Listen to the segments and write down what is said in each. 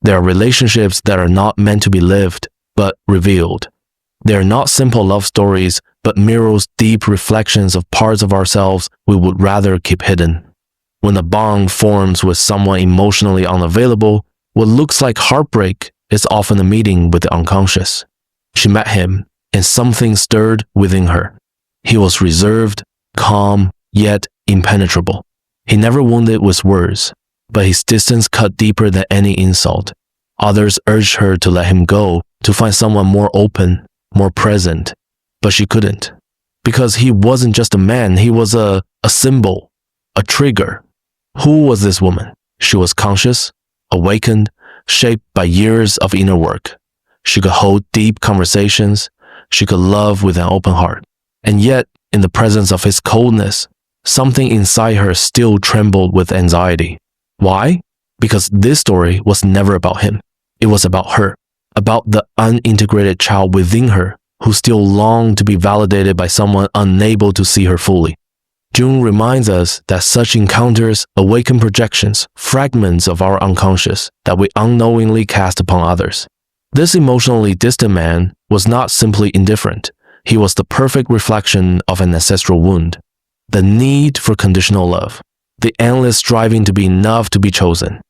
There are relationships that are not meant to be lived, but revealed. They are not simple love stories, but mirrors deep reflections of parts of ourselves we would rather keep hidden. When a bond forms with someone emotionally unavailable, what looks like heartbreak is often a meeting with the unconscious. She met him, and something stirred within her. He was reserved, calm, yet impenetrable. He never wounded with words, but his distance cut deeper than any insult. Others urged her to let him go, to find someone more open, more present, but she couldn't. Because he wasn't just a man, he was a symbol, a trigger. Who was this woman? She was conscious, awakened, shaped by years of inner work. She could hold deep conversations. She could love with an open heart. And yet, in the presence of his coldness, something inside her still trembled with anxiety. Why? Because this story was never about him. It was about her, about the unintegrated child within her who still longed to be validated by someone unable to see her fully. Jung reminds us that such encounters awaken projections, fragments of our unconscious that we unknowingly cast upon others. This emotionally distant man was not simply indifferent. He was the perfect reflection of an ancestral wound, the need for conditional love, the endless striving to be enough to be chosen.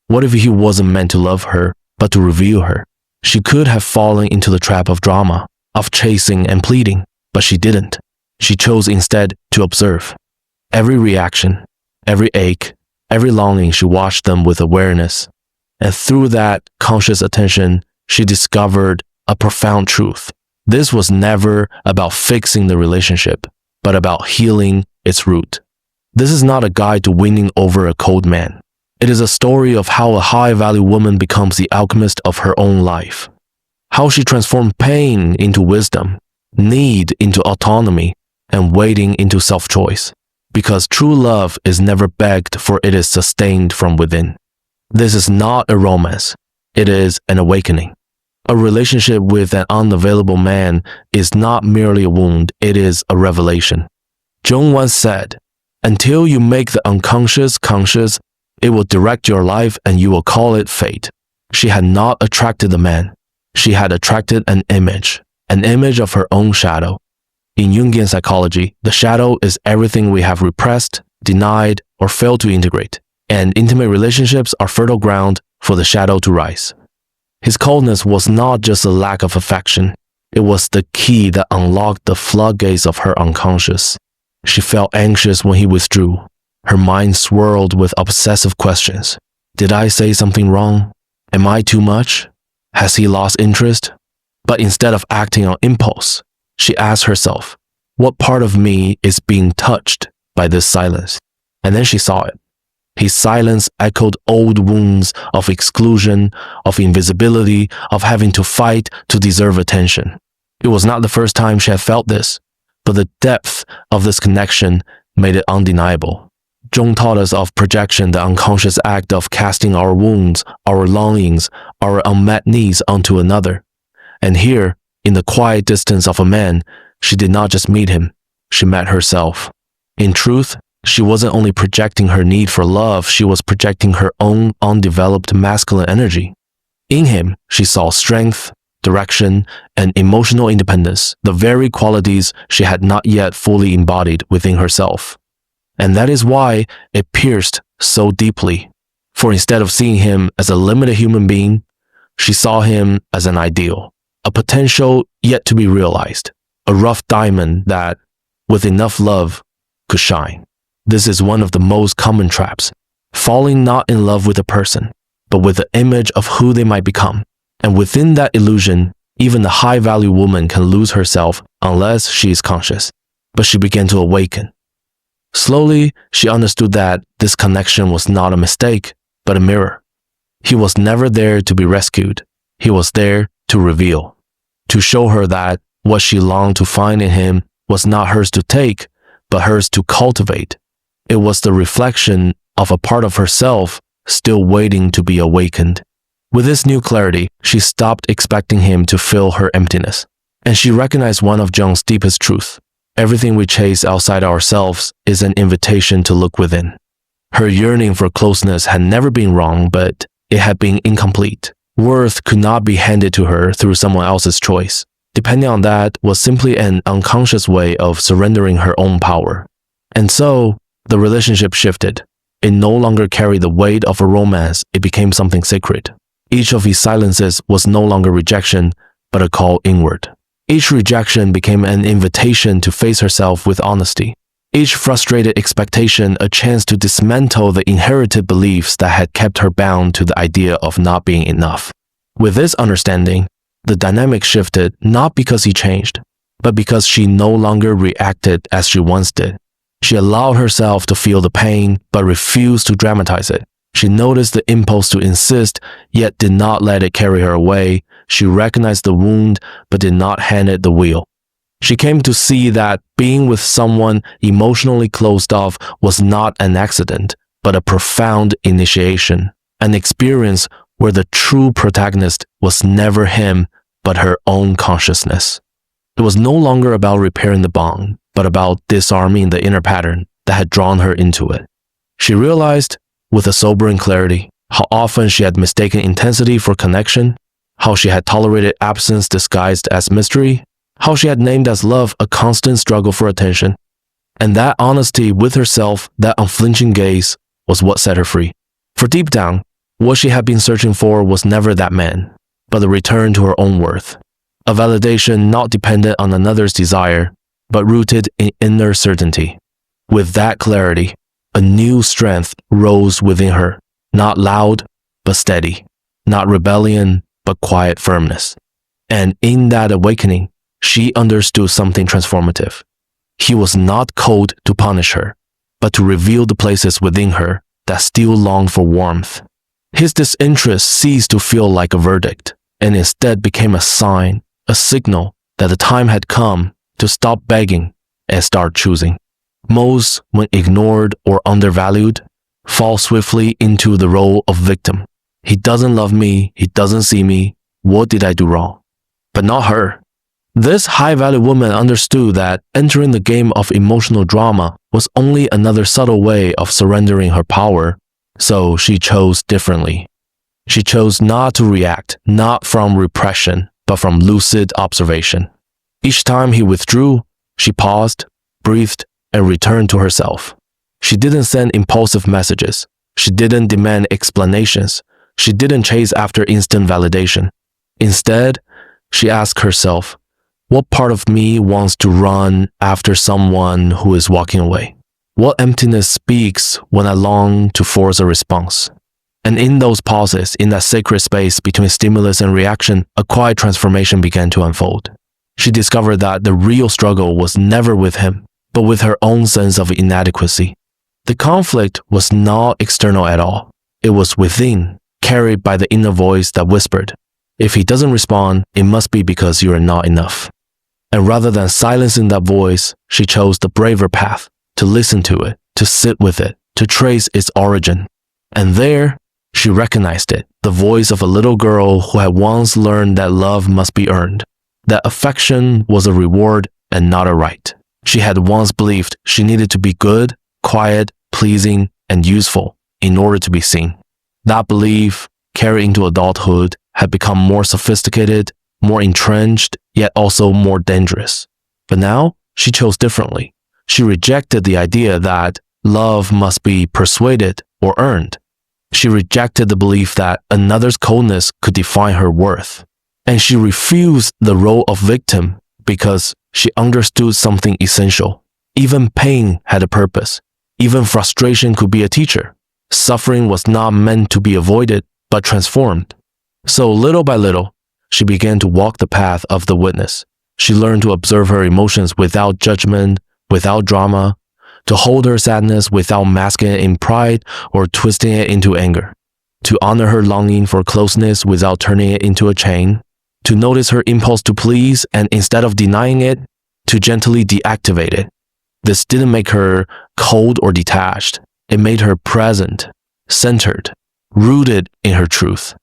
What if he wasn't meant to love her, but to reveal her? She could have fallen into the trap of drama, of chasing and pleading, but she didn't. She chose instead to observe. Every reaction, every ache, every longing, she watched them with awareness. And through that conscious attention, she discovered a profound truth. This was never about fixing the relationship, but about healing its root. This is not a guide to winning over a cold man. It is a story of how a high-value woman becomes the alchemist of her own life. How she transformed pain into wisdom, need into autonomy, and waiting into self-choice. Because true love is never begged, for it is sustained from within. This is not a romance. It is an awakening. A relationship with an unavailable man is not merely a wound, it is a revelation. Jung once said, "Until you make the unconscious conscious, it will direct your life and you will call it fate." She had not attracted the man. She had attracted an image of her own shadow. In Jungian psychology, the shadow is everything we have repressed, denied, or failed to integrate, and intimate relationships are fertile ground for the shadow to rise. His coldness was not just a lack of affection, it was the key that unlocked the floodgates of her unconscious. She felt anxious when he withdrew. Her mind swirled with obsessive questions. Did I say something wrong? Am I too much? Has he lost interest? But instead of acting on impulse, she asked herself, what part of me is being touched by this silence? And then she saw it. His silence echoed old wounds of exclusion, of invisibility, of having to fight to deserve attention. It was not the first time she had felt this, but the depth of this connection made it undeniable. Jung taught us of projection, the unconscious act of casting our wounds, our longings, our unmet needs onto another. And here, in the quiet distance of a man, she did not just meet him, she met herself. In truth, she wasn't only projecting her need for love, she was projecting her own undeveloped masculine energy. In him, she saw strength, direction, and emotional independence, the very qualities she had not yet fully embodied within herself. And that is why it pierced so deeply. For instead of seeing him as a limited human being, she saw him as an ideal, a potential yet to be realized, a rough diamond that, with enough love, could shine. This is one of the most common traps, falling not in love with a person, but with the image of who they might become. And within that illusion, even the high-value woman can lose herself unless she is conscious. But she began to awaken. Slowly, she understood that this connection was not a mistake, but a mirror. He was never there to be rescued. He was there to reveal, to show her that what she longed to find in him was not hers to take, but hers to cultivate. It was the reflection of a part of herself still waiting to be awakened. With this new clarity, she stopped expecting him to fill her emptiness, and she recognized one of Jung's deepest truths. Everything we chase outside ourselves is an invitation to look within. Her yearning for closeness had never been wrong, but it had been incomplete. Worth could not be handed to her through someone else's choice. Depending on that was simply an unconscious way of surrendering her own power. And so, the relationship shifted. It no longer carried the weight of a romance, it became something sacred. Each of his silences was no longer rejection, but a call inward. Each rejection became an invitation to face herself with honesty. Each frustrated expectation a chance to dismantle the inherited beliefs that had kept her bound to the idea of not being enough. With this understanding, the dynamic shifted not because he changed, but because she no longer reacted as she once did. She allowed herself to feel the pain, but refused to dramatize it. She noticed the impulse to insist, yet did not let it carry her away. She recognized the wound, but did not hand it the wheel. She came to see that being with someone emotionally closed off was not an accident, but a profound initiation, an experience where the true protagonist was never him, but her own consciousness. It was no longer about repairing the bond, but about disarming the inner pattern that had drawn her into it. She realized, with a sobering clarity, how often she had mistaken intensity for connection, how she had tolerated absence disguised as mystery, how she had named as love a constant struggle for attention. And that honesty with herself, that unflinching gaze, was what set her free. For deep down, what she had been searching for was never that man, but the return to her own worth. A validation not dependent on another's desire, but rooted in inner certainty. With that clarity, a new strength rose within her, not loud, but steady, not rebellion, but quiet firmness. And in that awakening, she understood something transformative. He was not cold to punish her, but to reveal the places within her that still longed for warmth. His disinterest ceased to feel like a verdict, and instead became a sign, a signal that the time had come to stop begging and start choosing. Most, when ignored or undervalued, fall swiftly into the role of victim. He doesn't love me, he doesn't see me, what did I do wrong? But not her. This high-value woman understood that entering the game of emotional drama was only another subtle way of surrendering her power, so she chose differently. She chose not to react, not from repression, but from lucid observation. Each time he withdrew, she paused, breathed, and returned to herself. She didn't send impulsive messages. She didn't demand explanations. She didn't chase after instant validation. Instead, she asked herself, what part of me wants to run after someone who is walking away? What emptiness speaks when I long to force a response? And in those pauses, in that sacred space between stimulus and reaction, a quiet transformation began to unfold. She discovered that the real struggle was never with him, but with her own sense of inadequacy. The conflict was not external at all. It was within, carried by the inner voice that whispered, if he doesn't respond, it must be because you are not enough. And rather than silencing that voice, she chose the braver path, to listen to it, to sit with it, to trace its origin. And there, she recognized it, the voice of a little girl who had once learned that love must be earned, that affection was a reward and not a right. She had once believed she needed to be good, quiet, pleasing, and useful in order to be seen. That belief, carried into adulthood, had become more sophisticated, more entrenched, yet also more dangerous. But now, she chose differently. She rejected the idea that love must be persuaded or earned. She rejected the belief that another's coldness could define her worth. And she refused the role of victim because she understood something essential. Even pain had a purpose. Even frustration could be a teacher. Suffering was not meant to be avoided, but transformed. So little by little, she began to walk the path of the witness. She learned to observe her emotions without judgment, without drama, to hold her sadness without masking it in pride or twisting it into anger, to honor her longing for closeness without turning it into a chain, to notice her impulse to please and instead of denying it, to gently deactivate it. This didn't make her cold or detached. It made her present, centered, rooted in her truth.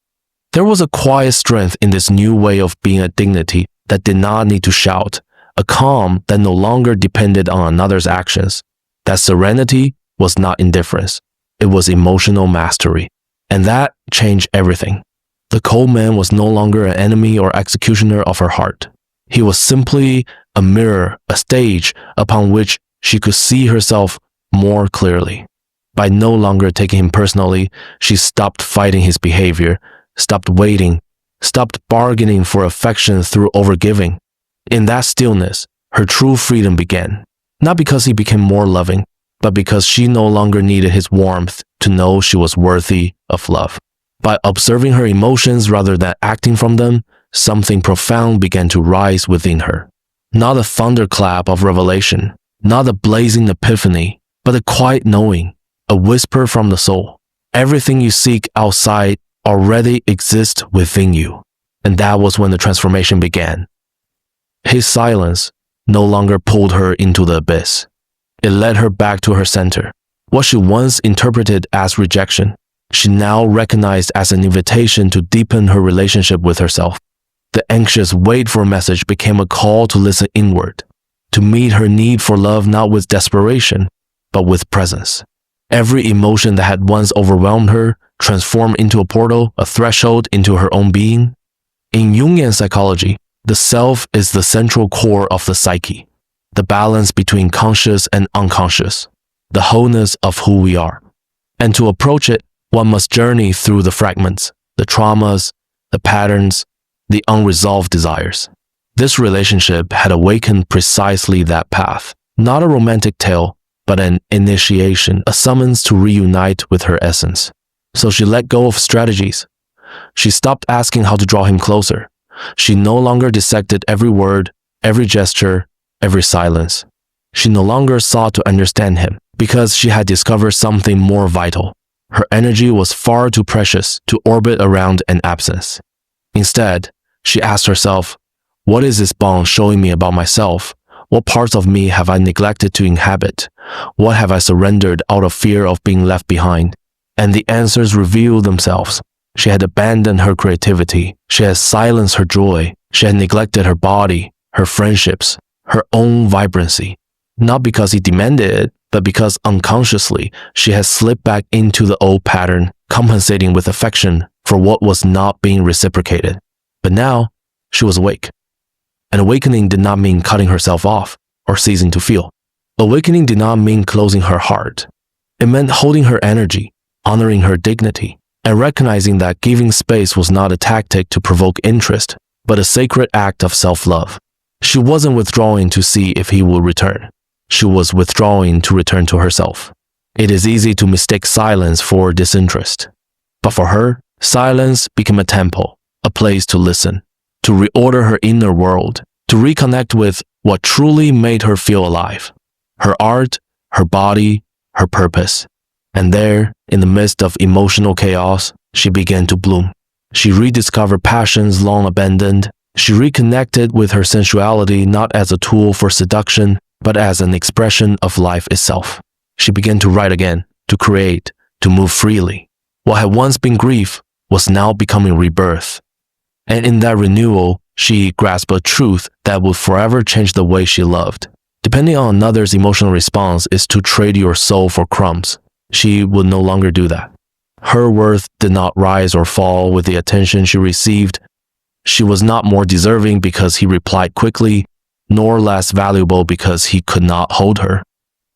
There was a quiet strength in this new way of being, a dignity that did not need to shout, a calm that no longer depended on another's actions. That serenity was not indifference. It was emotional mastery. And that changed everything. The cold man was no longer an enemy or executioner of her heart. He was simply a mirror, a stage upon which she could see herself more clearly. By no longer taking him personally, she stopped fighting his behavior, stopped waiting, stopped bargaining for affection through overgiving. In that stillness, her true freedom began. Not because he became more loving, but because she no longer needed his warmth to know she was worthy of love. By observing her emotions rather than acting from them, something profound began to rise within her. Not a thunderclap of revelation, not a blazing epiphany, but a quiet knowing, a whisper from the soul. Everything you seek outside already exists within you. And that was when the transformation began. His silence no longer pulled her into the abyss. It led her back to her center. What she once interpreted as rejection, she now recognized as an invitation to deepen her relationship with herself. The anxious wait for a message became a call to listen inward, to meet her need for love not with desperation, but with presence. Every emotion that had once overwhelmed her transformed into a portal, a threshold into her own being. In Jungian psychology, the self is the central core of the psyche, the balance between conscious and unconscious, the wholeness of who we are. And to approach it, one must journey through the fragments, the traumas, the patterns, the unresolved desires. This relationship had awakened precisely that path, not a romantic tale, but an initiation, a summons to reunite with her essence. So she let go of strategies. She stopped asking how to draw him closer. She no longer dissected every word, every gesture, every silence. She no longer sought to understand him because she had discovered something more vital. Her energy was far too precious to orbit around an absence. Instead, she asked herself, what is this bond showing me about myself? What parts of me have I neglected to inhabit? What have I surrendered out of fear of being left behind? And the answers revealed themselves. She had abandoned her creativity. She had silenced her joy. She had neglected her body, her friendships, her own vibrancy. Not because he demanded it, but because unconsciously she had slipped back into the old pattern, compensating with affection for what was not being reciprocated. But now, she was awake. An awakening did not mean cutting herself off or ceasing to feel. Awakening did not mean closing her heart. It meant holding her energy, honoring her dignity, and recognizing that giving space was not a tactic to provoke interest, but a sacred act of self-love. She wasn't withdrawing to see if he would return. She was withdrawing to return to herself. It is easy to mistake silence for disinterest. But for her, silence became a temple, a place to listen, to reorder her inner world, to reconnect with what truly made her feel alive. Her art, her body, her purpose. And there, in the midst of emotional chaos, she began to bloom. She rediscovered passions long abandoned. She reconnected with her sensuality not as a tool for seduction, but as an expression of life itself. She began to write again, to create, to move freely. What had once been grief was now becoming rebirth. And in that renewal, she grasped a truth that would forever change the way she loved. Depending on another's emotional response is to trade your soul for crumbs. She would no longer do that. Her worth did not rise or fall with the attention she received. She was not more deserving because he replied quickly, nor less valuable because he could not hold her.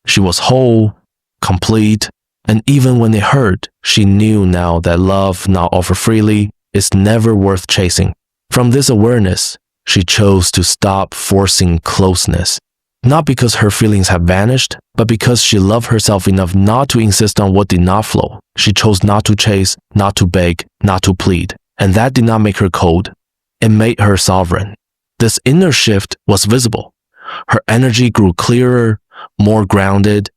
She was whole, complete, and even when it hurt, she knew now that love not offered freely is never worth chasing. From this awareness, she chose to stop forcing closeness. Not because her feelings had vanished, but because she loved herself enough not to insist on what did not flow. She chose not to chase, not to beg, not to plead. And that did not make her cold. It made her sovereign. This inner shift was visible. Her energy grew clearer, more grounded.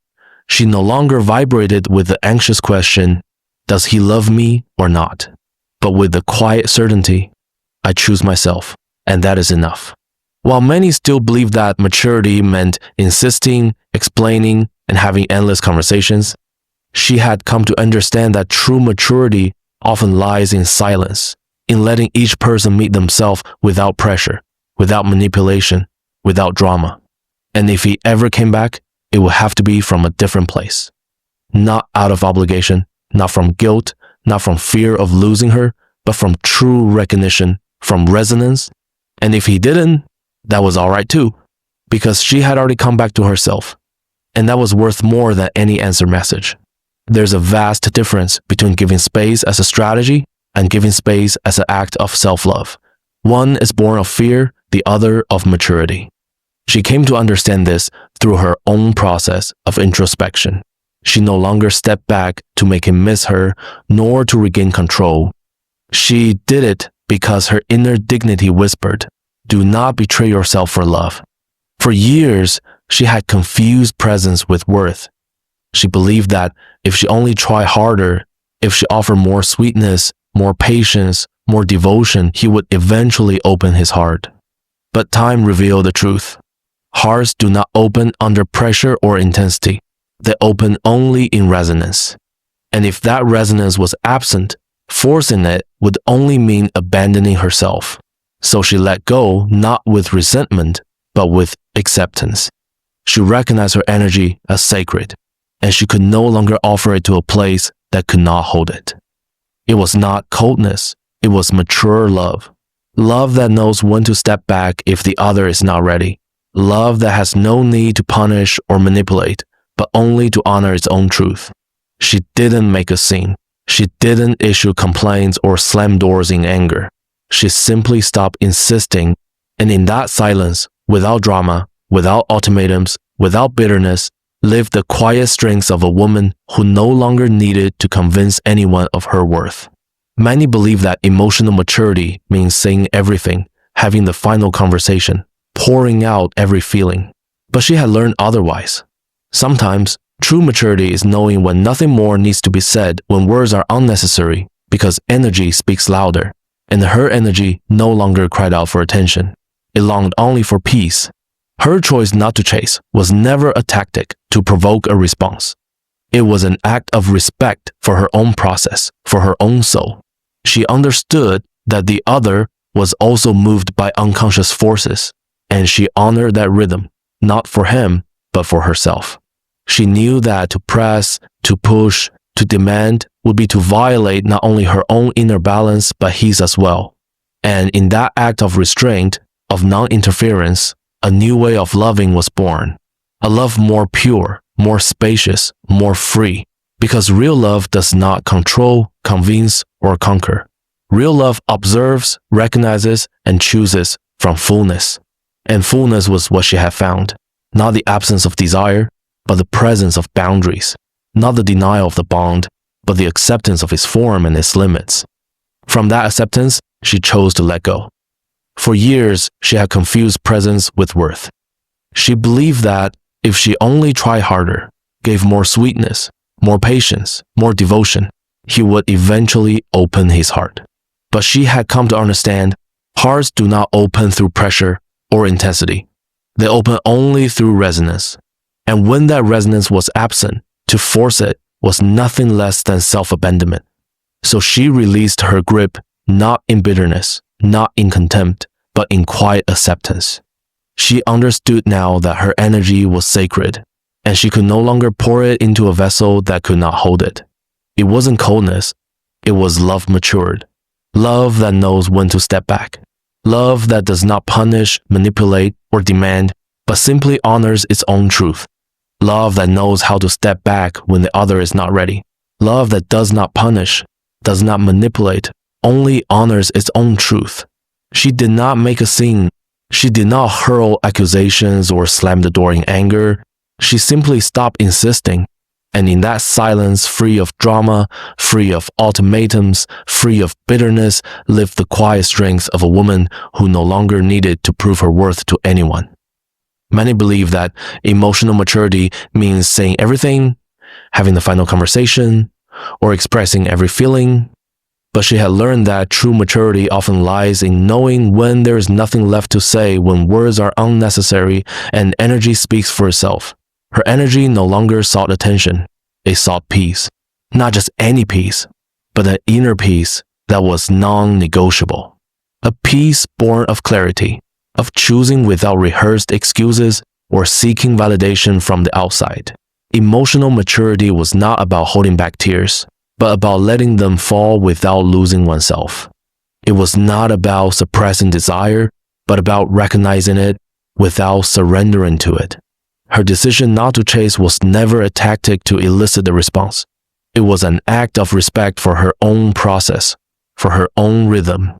She no longer vibrated with the anxious question, does he love me or not? But with the quiet certainty, I choose myself, and that is enough. While many still believe that maturity meant insisting, explaining, and having endless conversations, she had come to understand that true maturity often lies in silence, in letting each person meet themselves without pressure, without manipulation, without drama. And if he ever came back, it would have to be from a different place. Not out of obligation, not from guilt, not from fear of losing her, but from true recognition, from resonance. And if he didn't, that was all right too, because she had already come back to herself. And that was worth more than any answer message. There's a vast difference between giving space as a strategy and giving space as an act of self-love. One is born of fear, the other of maturity. She came to understand this through her own process of introspection. She no longer stepped back to make him miss her, nor to regain control. She did it because her inner dignity whispered, "Do not betray yourself for love." For years, she had confused presence with worth. She believed that if she only tried harder, if she offered more sweetness, more patience, more devotion, he would eventually open his heart. But time revealed the truth. Hearts do not open under pressure or intensity. They open only in resonance. And if that resonance was absent, forcing it would only mean abandoning herself. So she let go, not with resentment, but with acceptance. She recognized her energy as sacred, and she could no longer offer it to a place that could not hold it. It was not coldness, it was mature love. Love that knows when to step back if the other is not ready. Love that has no need to punish or manipulate, but only to honor its own truth. She didn't make a scene. She didn't issue complaints or slam doors in anger. She simply stopped insisting, and in that silence, without drama, without ultimatums, without bitterness, lived the quiet strength of a woman who no longer needed to convince anyone of her worth. Many believe that emotional maturity means saying everything, having the final conversation, pouring out every feeling. But she had learned otherwise. Sometimes, true maturity is knowing when nothing more needs to be said, when words are unnecessary, because energy speaks louder, and her energy no longer cried out for attention. It longed only for peace. Her choice not to chase was never a tactic to provoke a response. It was an act of respect for her own process, for her own soul. She understood that the other was also moved by unconscious forces, and she honored that rhythm, not for him, but for herself. She knew that to press, to push, to demand would be to violate not only her own inner balance, but his as well. And in that act of restraint, of non-interference, a new way of loving was born. A love more pure, more spacious, more free. Because real love does not control, convince, or conquer. Real love observes, recognizes, and chooses from fullness. And fullness was what she had found. Not the absence of desire, but the presence of boundaries. Not the denial of the bond, but the acceptance of its form and its limits. From that acceptance, she chose to let go. For years, she had confused presence with worth. She believed that if she only tried harder, gave more sweetness, more patience, more devotion, he would eventually open his heart. But she had come to understand, hearts do not open through pressure or intensity. They open only through resonance. And when that resonance was absent, to force it was nothing less than self-abandonment. So she released her grip, not in bitterness, not in contempt, but in quiet acceptance. She understood now that her energy was sacred, and she could no longer pour it into a vessel that could not hold it. It wasn't coldness, it was love matured. Love that knows when to step back. Love that does not punish, manipulate, or demand, but simply honors its own truth. Love that knows how to step back when the other is not ready. Love that does not punish, does not manipulate, only honors its own truth. She did not make a scene. She did not hurl accusations or slam the door in anger. She simply stopped insisting. And in that silence, free of drama, free of ultimatums, free of bitterness, lived the quiet strength of a woman who no longer needed to prove her worth to anyone. Many believe that emotional maturity means saying everything, having the final conversation, or expressing every feeling. But she had learned that true maturity often lies in knowing when there is nothing left to say, when words are unnecessary and energy speaks for itself. Her energy no longer sought attention. It sought peace. Not just any peace, but an inner peace that was non-negotiable. A peace born of clarity, of choosing without rehearsed excuses or seeking validation from the outside. Emotional maturity was not about holding back tears. but about letting them fall without losing oneself. It was not about suppressing desire, but about recognizing it without surrendering to it. Her decision not to chase was never a tactic to elicit a response. It was an act of respect for her own process, for her own rhythm.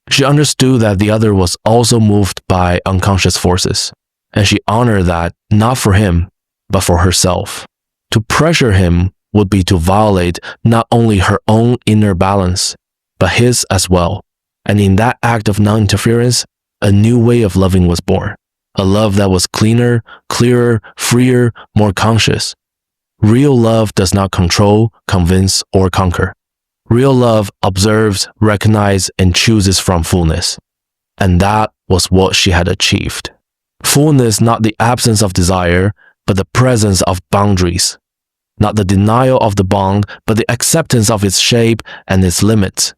She understood that the other was also moved by unconscious forces, and she honored that not for him, but for herself. To pressure him would be to violate not only her own inner balance, but his as well. And in that act of non-interference, a new way of loving was born. A love that was cleaner, clearer, freer, more conscious. Real love does not control, convince, or conquer. Real love observes, recognizes, and chooses from fullness. And that was what she had achieved. Fullness, not the absence of desire, but the presence of boundaries. Not the denial of the bond, but the acceptance of its shape and its limits.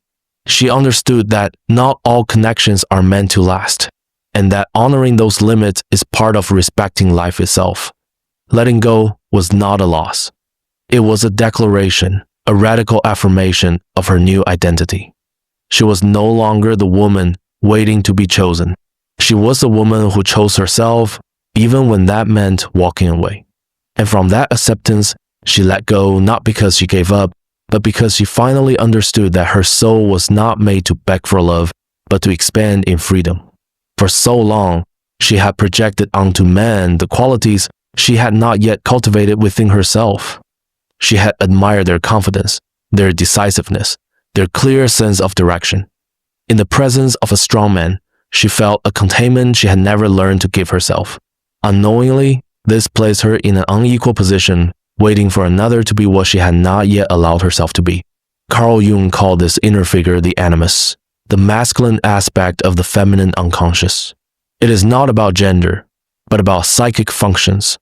She understood that not all connections are meant to last, and that honoring those limits is part of respecting life itself. Letting go was not a loss. It was a declaration, a radical affirmation of her new identity. She was no longer the woman waiting to be chosen. She was a woman who chose herself, even when that meant walking away. And from that acceptance, she let go not because she gave up, but because she finally understood that her soul was not made to beg for love, but to expand in freedom. For so long, she had projected onto men the qualities she had not yet cultivated within herself. She had admired their confidence, their decisiveness, their clear sense of direction. In the presence of a strong man, she felt a containment she had never learned to give herself. Unknowingly, this placed her in an unequal position, waiting for another to be what she had not yet allowed herself to be. Carl Jung called this inner figure the animus, the masculine aspect of the feminine unconscious. It is not about gender, but about psychic functions,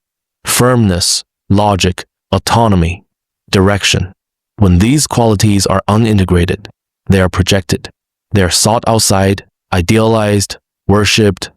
firmness, logic, autonomy, direction. When these qualities are unintegrated, they are projected. They are sought outside, idealized, worshipped.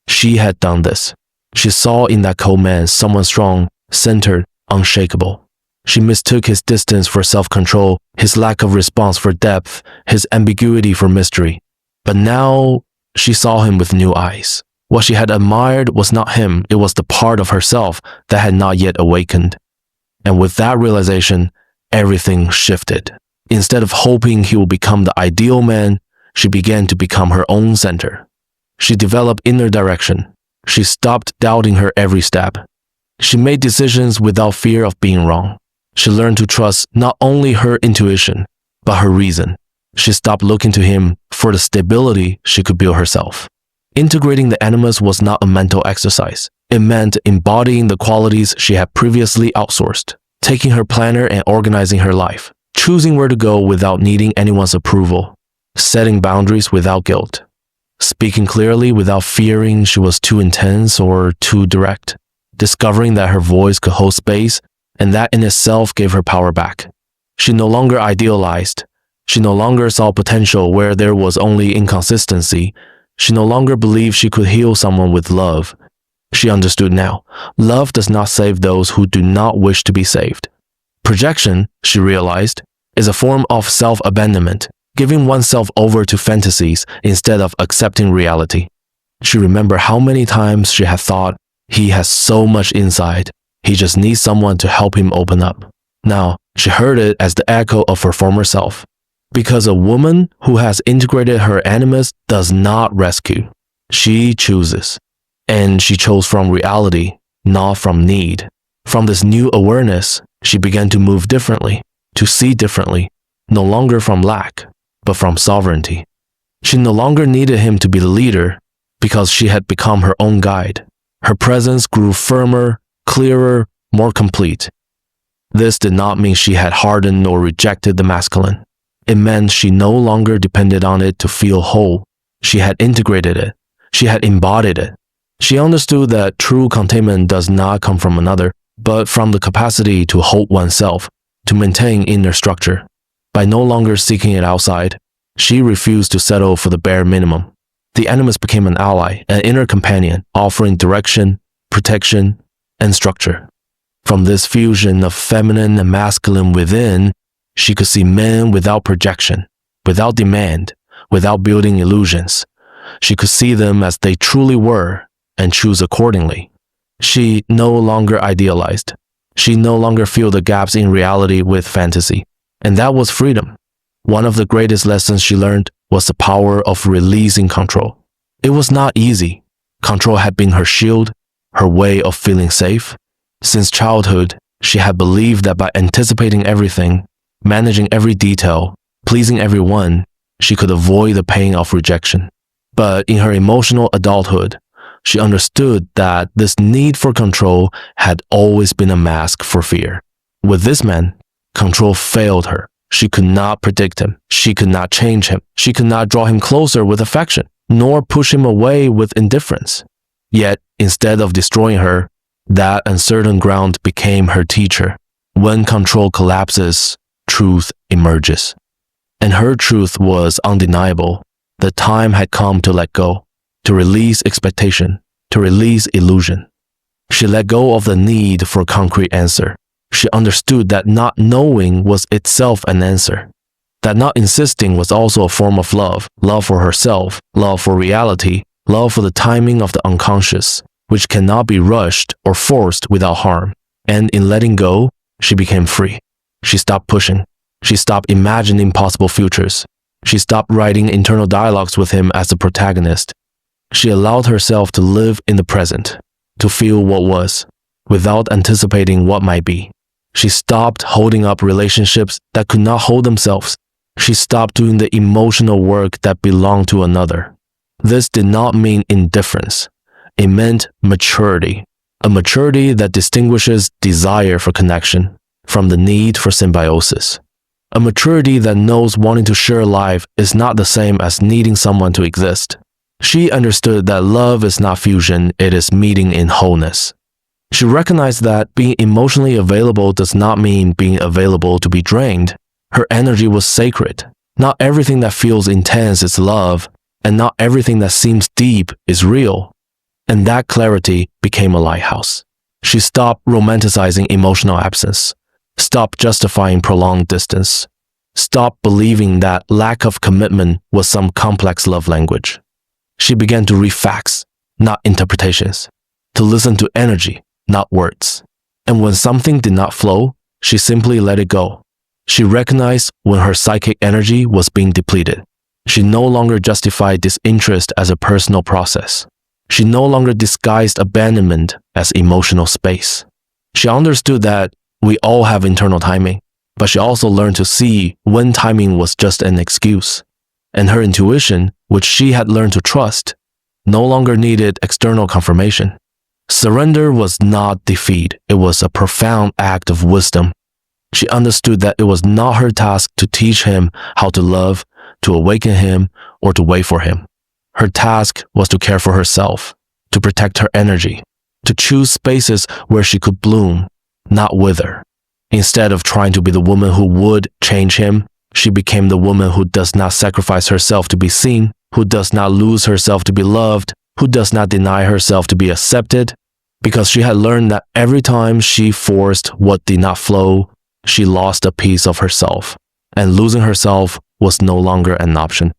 She had done this. She saw in that cold man someone strong, centered, unshakable. She mistook his distance for self-control, his lack of response for depth, his ambiguity for mystery. But now she saw him with new eyes. What she had admired was not him, it was the part of herself that had not yet awakened. And with that realization, everything shifted. Instead of hoping he would become the ideal man, she began to become her own center. She developed inner direction. She stopped doubting her every step. She made decisions without fear of being wrong. She learned to trust not only her intuition, but her reason. She stopped looking to him for the stability she could build herself. Integrating the animus was not a mental exercise. It meant embodying the qualities she had previously outsourced, taking her planner and organizing her life, choosing where to go without needing anyone's approval, setting boundaries without guilt, speaking clearly without fearing she was too intense or too direct, discovering that her voice could hold space, and that in itself gave her power back. She no longer idealized. She no longer saw potential where there was only inconsistency. She no longer believed she could heal someone with love. She understood now, love does not save those who do not wish to be saved. Projection, she realized, is a form of self-abandonment, giving oneself over to fantasies instead of accepting reality. She remembered how many times she had thought, he has so much inside, he just needs someone to help him open up. Now, she heard it as the echo of her former self. Because a woman who has integrated her animus does not rescue. She chooses. And she chose from reality, not from need. From this new awareness, she began to move differently, to see differently, no longer from lack, but from sovereignty. She no longer needed him to be the leader because she had become her own guide. Her presence grew firmer, clearer, more complete. This did not mean she had hardened or rejected the masculine. It meant she no longer depended on it to feel whole. She had integrated it. She had embodied it. She understood that true containment does not come from another, but from the capacity to hold oneself, to maintain inner structure. By no longer seeking it outside, she refused to settle for the bare minimum. The animus became an ally, an inner companion, offering direction, protection, and structure. From this fusion of feminine and masculine within, She could see men without projection, without demand, without building illusions. She could see them as they truly were and choose accordingly. She no longer idealized. She no longer filled the gaps in reality with fantasy. And that was freedom. One of the greatest lessons she learned was the power of releasing control. It was not easy. Control had been her shield, her way of feeling safe. Since childhood, she had believed that by anticipating everything, managing every detail, pleasing everyone, she could avoid the pain of rejection. But in her emotional adulthood, she understood that this need for control had always been a mask for fear. With this man, control failed her. She could not predict him. She could not change him. She could not draw him closer with affection, nor push him away with indifference. Yet, instead of destroying her, that uncertain ground became her teacher. When control collapses, truth emerges. And her truth was undeniable. The time had come to let go, to release expectation, to release illusion. She let go of the need for a concrete answer. She understood that not knowing was itself an answer, that not insisting was also a form of love, love for herself, love for reality, love for the timing of the unconscious, which cannot be rushed or forced without harm. And in letting go, she became free. She stopped pushing. She stopped imagining possible futures. She stopped writing internal dialogues with him as the protagonist. She allowed herself to live in the present, to feel what was, without anticipating what might be. She stopped holding up relationships that could not hold themselves. She stopped doing the emotional work that belonged to another. This did not mean indifference. It meant maturity, a maturity that distinguishes desire for connection from the need for symbiosis. A maturity that knows wanting to share life is not the same as needing someone to exist. She understood that love is not fusion, it is meeting in wholeness. She recognized that being emotionally available does not mean being available to be drained. Her energy was sacred. Not everything that feels intense is love, and not everything that seems deep is real. And that clarity became a lighthouse. She stopped romanticizing emotional absence, stopped justifying prolonged distance, stopped believing that lack of commitment was some complex love language. She began to read facts, not interpretations, to listen to energy, not words. And when something did not flow, she simply let it go. She recognized when her psychic energy was being depleted. She no longer justified disinterest as a personal process. She no longer disguised abandonment as emotional space. She understood that we all have internal timing, but she also learned to see when timing was just an excuse. And her intuition, which she had learned to trust, no longer needed external confirmation. Surrender was not defeat, it was a profound act of wisdom. She understood that it was not her task to teach him how to love, to awaken him, or to wait for him. Her task was to care for herself, to protect her energy, to choose spaces where she could bloom, not wither. Instead of trying to be the woman who would change him, she became the woman who does not sacrifice herself to be seen, who does not lose herself to be loved, who does not deny herself to be accepted, because she had learned that every time she forced what did not flow, she lost a piece of herself, and losing herself was no longer an option.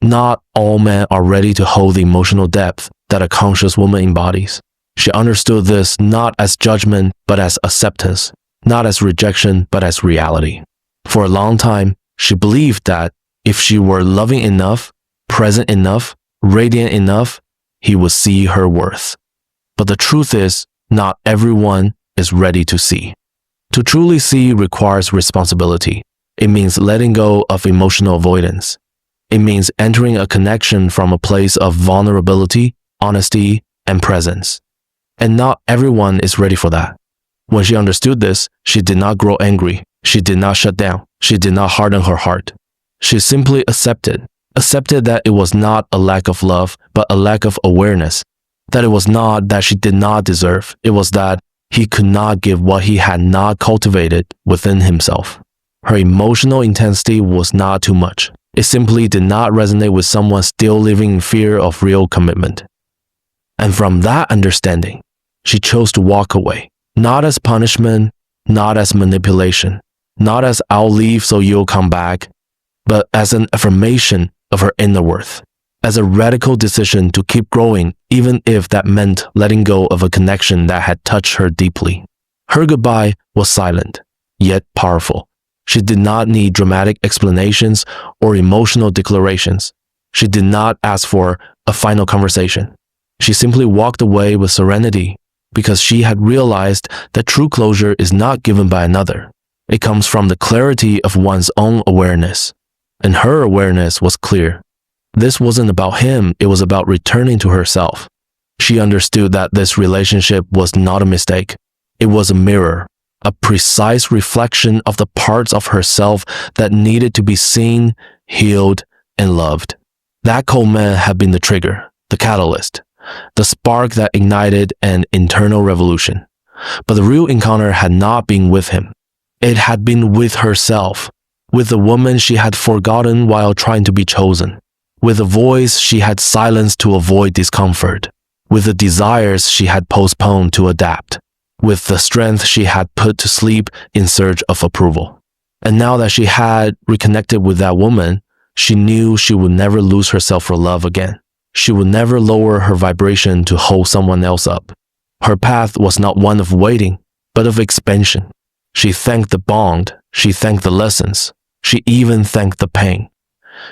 Not all men are ready to hold the emotional depth that a conscious woman embodies. She understood this not as judgment, but as acceptance, not as rejection, but as reality. For a long time, she believed that if she were loving enough, present enough, radiant enough, he would see her worth. But the truth is, not everyone is ready to see. To truly see requires responsibility. It means letting go of emotional avoidance. It means entering a connection from a place of vulnerability, honesty, and presence. And not everyone is ready for that. When she understood this, she did not grow angry. She did not shut down. She did not harden her heart. She simply accepted that it was not a lack of love, but a lack of awareness. That it was not that she did not deserve. It was that he could not give what he had not cultivated within himself. Her emotional intensity was not too much. It simply did not resonate with someone still living in fear of real commitment. And from that understanding, she chose to walk away, not as punishment, not as manipulation, not as "I'll leave so you'll come back," but as an affirmation of her inner worth, as a radical decision to keep growing even if that meant letting go of a connection that had touched her deeply. Her goodbye was silent, yet powerful. She did not need dramatic explanations or emotional declarations. She did not ask for a final conversation. She simply walked away with serenity because she had realized that true closure is not given by another. It comes from the clarity of one's own awareness. And her awareness was clear. This wasn't about him, it was about returning to herself. She understood that this relationship was not a mistake. It was a mirror, a precise reflection of the parts of herself that needed to be seen, healed, and loved. That cold man had been the trigger, the catalyst, the spark that ignited an internal revolution. But the real encounter had not been with him. It had been with herself, with the woman she had forgotten while trying to be chosen, with the voice she had silenced to avoid discomfort, with the desires she had postponed to adapt, with the strength she had put to sleep in search of approval. And now that she had reconnected with that woman, she knew she would never lose herself for love again. She would never lower her vibration to hold someone else up. Her path was not one of waiting, but of expansion. She thanked the bond, she thanked the lessons, she even thanked the pain.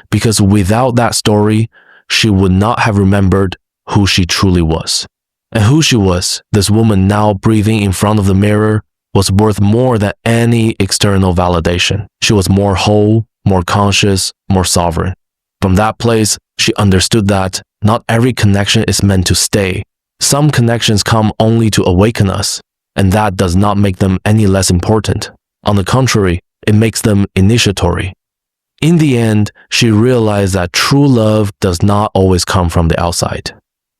Because without that story, she would not have remembered who she truly was. And who she was, this woman now breathing in front of the mirror, was worth more than any external validation. She was more whole, more conscious, more sovereign. From that place, she understood that not every connection is meant to stay. Some connections come only to awaken us, and that does not make them any less important. On the contrary, it makes them initiatory. In the end, she realized that true love does not always come from the outside.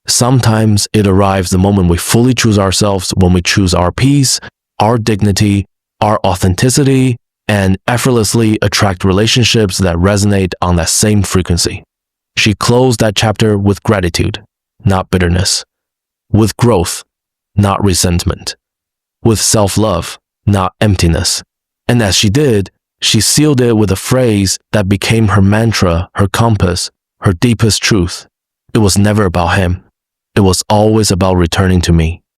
Sometimes it arrives the moment we fully choose ourselves, when we choose our peace, our dignity, our authenticity, and effortlessly attract relationships that resonate on that same frequency. She closed that chapter with gratitude, not bitterness, with growth, not resentment, with self-love, not emptiness. And as she did, she sealed it with a phrase that became her mantra, her compass, her deepest truth. It was never about him. It was always about returning to me.